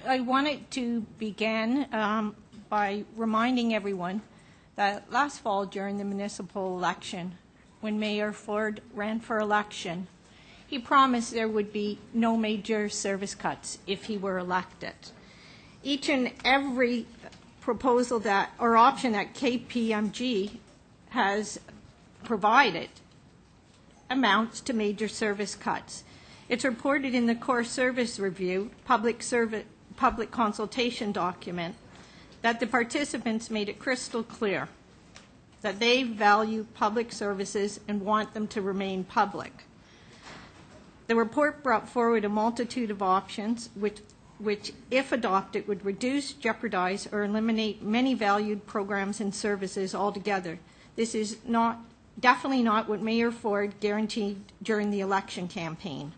I wanted to begin by reminding everyone that last fall during the municipal election, when Mayor Ford ran for election, he promised there would be no major service cuts if he were elected. Each and every proposal that, or option that KPMG has provided amounts to major service cuts. It's reported in the Core Service Review, public consultation document, that the participants made it crystal clear that they value public services and want them to remain public. The report brought forward a multitude of options which, if adopted, would reduce, jeopardize, or eliminate many valued programs and services altogether. This is definitely not what Mayor Ford guaranteed during the election campaign.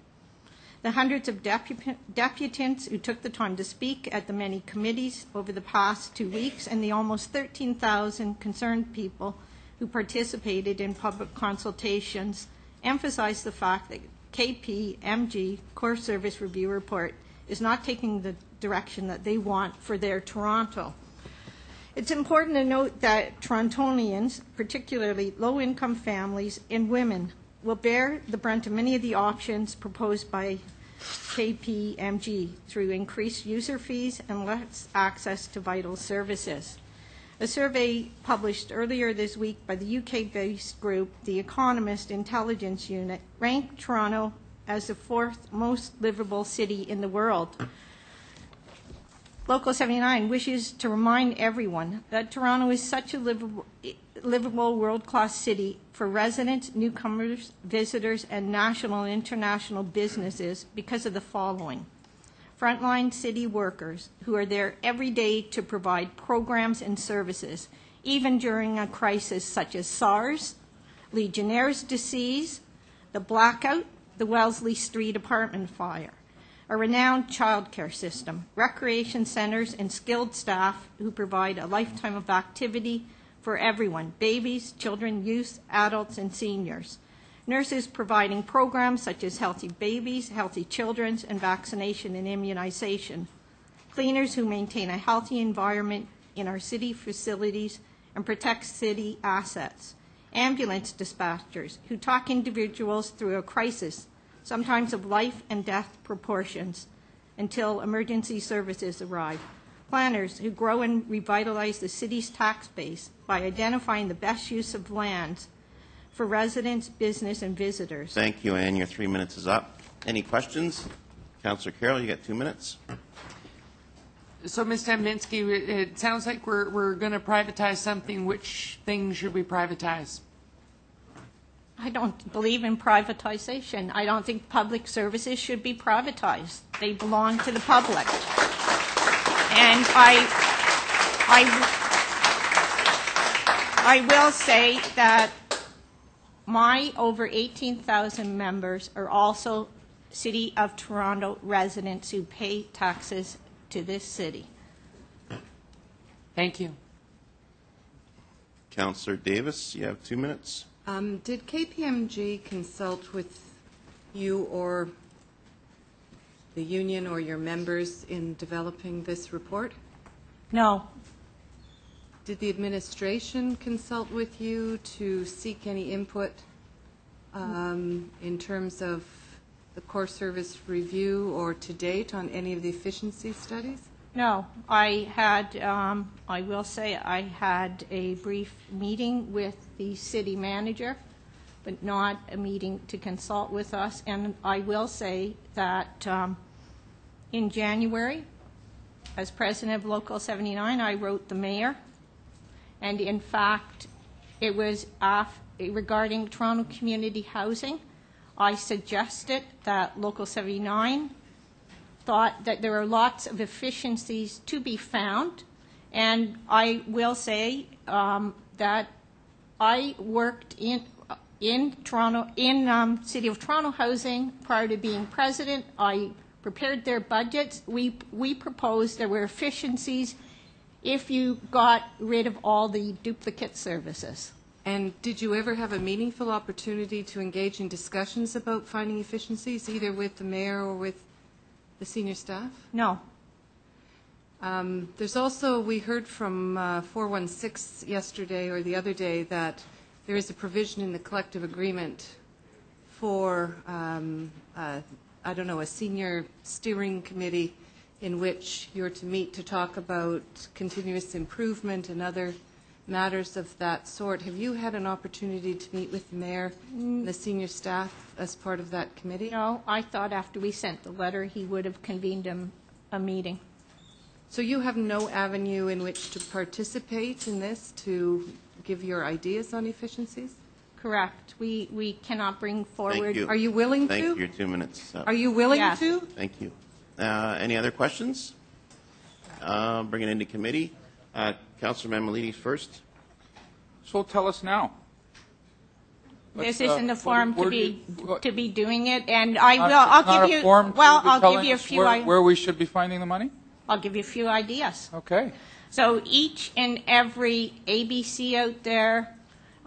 The hundreds of deputants who took the time to speak at the many committees over the past 2 weeks, and the almost 13,000 concerned people who participated in public consultations emphasized the fact that KPMG Core Service Review Report is not taking the direction that they want for their Toronto. It's important to note that Torontonians, particularly low-income families and women, will bear the brunt of many of the options proposed by KPMG through increased user fees and less access to vital services. A survey published earlier this week by the UK-based group, The Economist Intelligence Unit, ranked Toronto as the 4th most livable city in the world. Local 79 wishes to remind everyone that Toronto is such a livable world-class city for residents, newcomers, visitors, and national and international businesses because of the following. Frontline city workers who are there every day to provide programs and services, even during a crisis such as SARS, Legionnaire's disease, the blackout, the Wellesley Street apartment fire. A renowned childcare system, recreation centers, and skilled staff who provide a lifetime of activity for everyone, babies, children, youth, adults, and seniors. Nurses providing programs such as Healthy Babies, Healthy Children, and vaccination and immunization. Cleaners who maintain a healthy environment in our city facilities and protect city assets. Ambulance dispatchers who talk individuals through a crisis, sometimes of life and death proportions, until emergency services arrive. Planners who grow and revitalize the city's tax base by identifying the best use of lands for residents, business, and visitors. Thank you, Ann. Your 3 minutes is up. Any questions? Councillor Carroll, you got 2 minutes. So, Ms. Dembinski, it sounds like we're going to privatize something. Which things should we privatize? I don't believe in privatization. I don't think public services should be privatized. They belong to the public. And I will say that my over 18,000 members are also City of Toronto residents who pay taxes to this city. Thank you. Councillor Davis, you have 2 minutes. Did KPMG consult with you or the union or your members in developing this report? No. Did the administration consult with you to seek any input in terms of the core service review or to date on any of the efficiency studies? No. I had, I will say, I had a brief meeting with the city manager, but not a meeting to consult with us. And I will say that in January, as president of Local 79, I wrote the mayor. And in fact, it was regarding Toronto community housing. I suggested that Local 79 thought that there are lots of efficiencies to be found. And I will say that I worked in Toronto, City of Toronto housing prior to being president. I prepared their budgets. We proposed there were efficiencies if you got rid of all the duplicate services. And did you ever have a meaningful opportunity to engage in discussions about finding efficiencies, either with the mayor or with the senior staff? No. There's also, we heard from 416 yesterday or the other day that there is a provision in the collective agreement for, I don't know, a senior steering committee in which you're to meet to talk about continuous improvement and other matters of that sort. Have you had an opportunity to meet with the mayor and the senior staff as part of that committee? No, I thought after we sent the letter, he would have convened a meeting. So you have no avenue in which to participate in this to give your ideas on efficiencies? Correct. We cannot bring forward. Thank you. Are you willing Thank to? you. Your 2 minutes. Are you willing Yes. to? Thank you. Any other questions? Bring it into committee. Councillor Mammoliti first. So tell us now. This Let's, isn't the forum where to do be you- to be doing it, and I will. Not I'll give a you. forum to Well, be I'll telling give you a us few. where we should be finding the money? I'll give you a few ideas. Okay. So each and every ABC out there,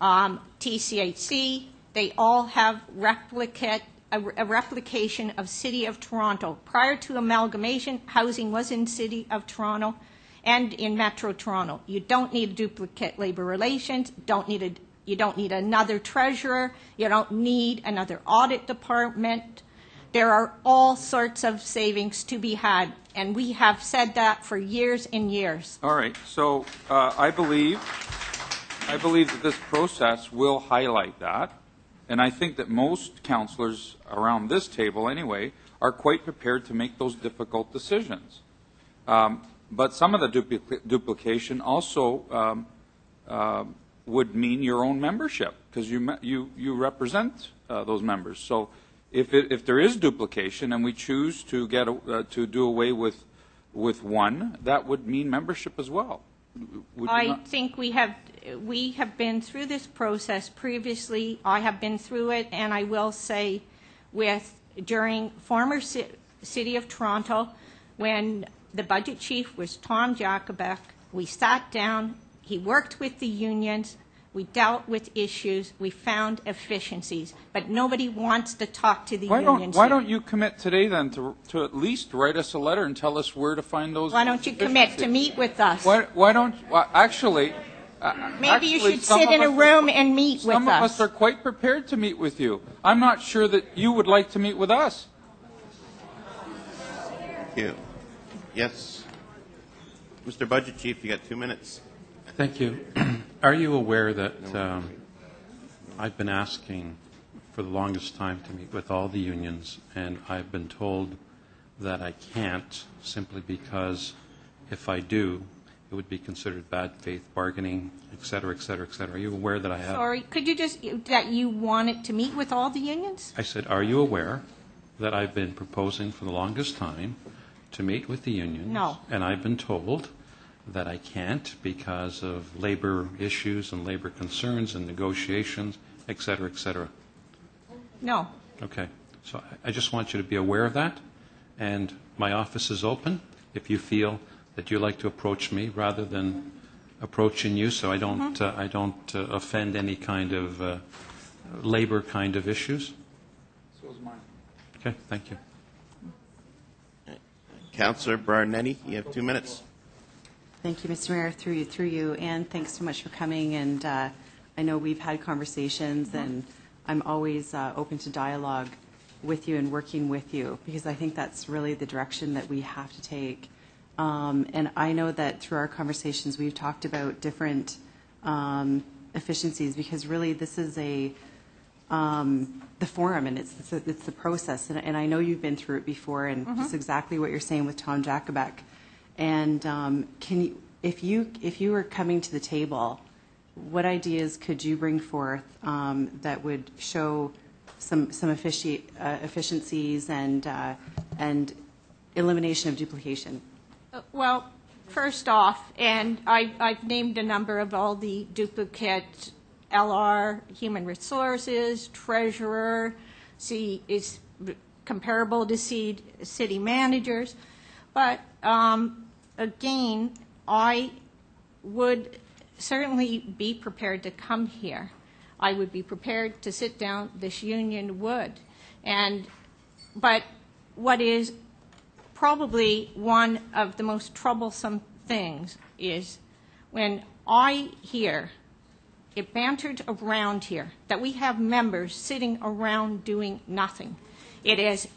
TCHC, they all have a replication of City of Toronto. Prior to amalgamation, housing was in City of Toronto and in Metro Toronto. You don't need a duplicate labor relations, you don't need another treasurer, you don't need another audit department. There are all sorts of savings to be had, and we have said that for years and years. All right. So I believe that this process will highlight that, and I think that most councillors around this table, anyway, are quite prepared to make those difficult decisions. But some of the duplication also would mean your own membership, because you represent those members. So if there is duplication and we choose to get to do away with one, that would mean membership as well. I think we have been through this process previously. I have been through it, and I will say, during former City of Toronto, when the budget chief was Tom Jacobek, we sat down. He worked with the unions. We dealt with issues. We found efficiencies. But nobody wants to talk to the unions. Why don't you commit today, then, to at least write us a letter and tell us where to find those Why don't you commit to meet with us? Why don't actually... Maybe you should sit in a room and meet with us. Some of us are quite prepared to meet with you. I'm not sure that you would like to meet with us. Thank you. Yes. Mr. Budget Chief, you got 2 minutes. Thank you. Are you aware that I've been asking for the longest time to meet with all the unions, and I've been told that I can't simply because if I do, it would be considered bad faith bargaining, et cetera, et cetera, et cetera. Are you aware that I have? Sorry, could you just, that you wanted to meet with all the unions? I said, are you aware that I've been proposing for the longest time to meet with the unions? No. And I've been told that I can't because of labor issues and labor concerns and negotiations, et cetera, et cetera. No. Okay. So I just want you to be aware of that. And my office is open if you feel that you like to approach me rather than approaching you, so I don't offend any kind of labor kind of issues. So is mine. Okay. Thank you. Councillor Barnetti, you have 2 minutes. Thank you, Mr. Mayor, through you, and thanks so much for coming. And I know we've had conversations, and I'm always open to dialogue with you and working with you, because I think that's really the direction that we have to take. And I know that through our conversations, we've talked about different efficiencies, because really this is the forum, and it's the process. And I know you've been through it before, and just exactly what you're saying with Tom Jacobek. And can you, if you were coming to the table, what ideas could you bring forth that would show some efficiencies and elimination of duplication? Well, first off, and I've named a number of all the duplicate LR, human resources, treasurer, is comparable to city managers. But again, I would certainly be prepared to come here. I would be prepared to sit down, this union would. But what is probably one of the most troublesome things is when I hear it bantered around here that we have members sitting around doing nothing. It is,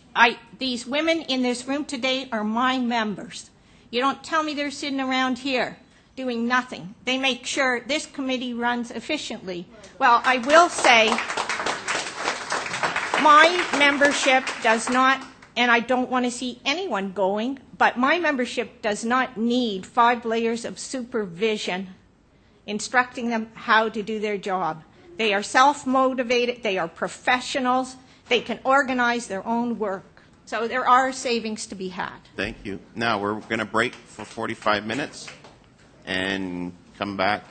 these women in this room today are my members. You don't tell me they're sitting around here doing nothing. They make sure this committee runs efficiently. Well, I will say my membership does not, and I don't want to see anyone going, but my membership does not need 5 layers of supervision instructing them how to do their job. They are self-motivated, they are professionals, they can organize their own work. So there are savings to be had. Thank you. Now we're going to break for 45 minutes and come back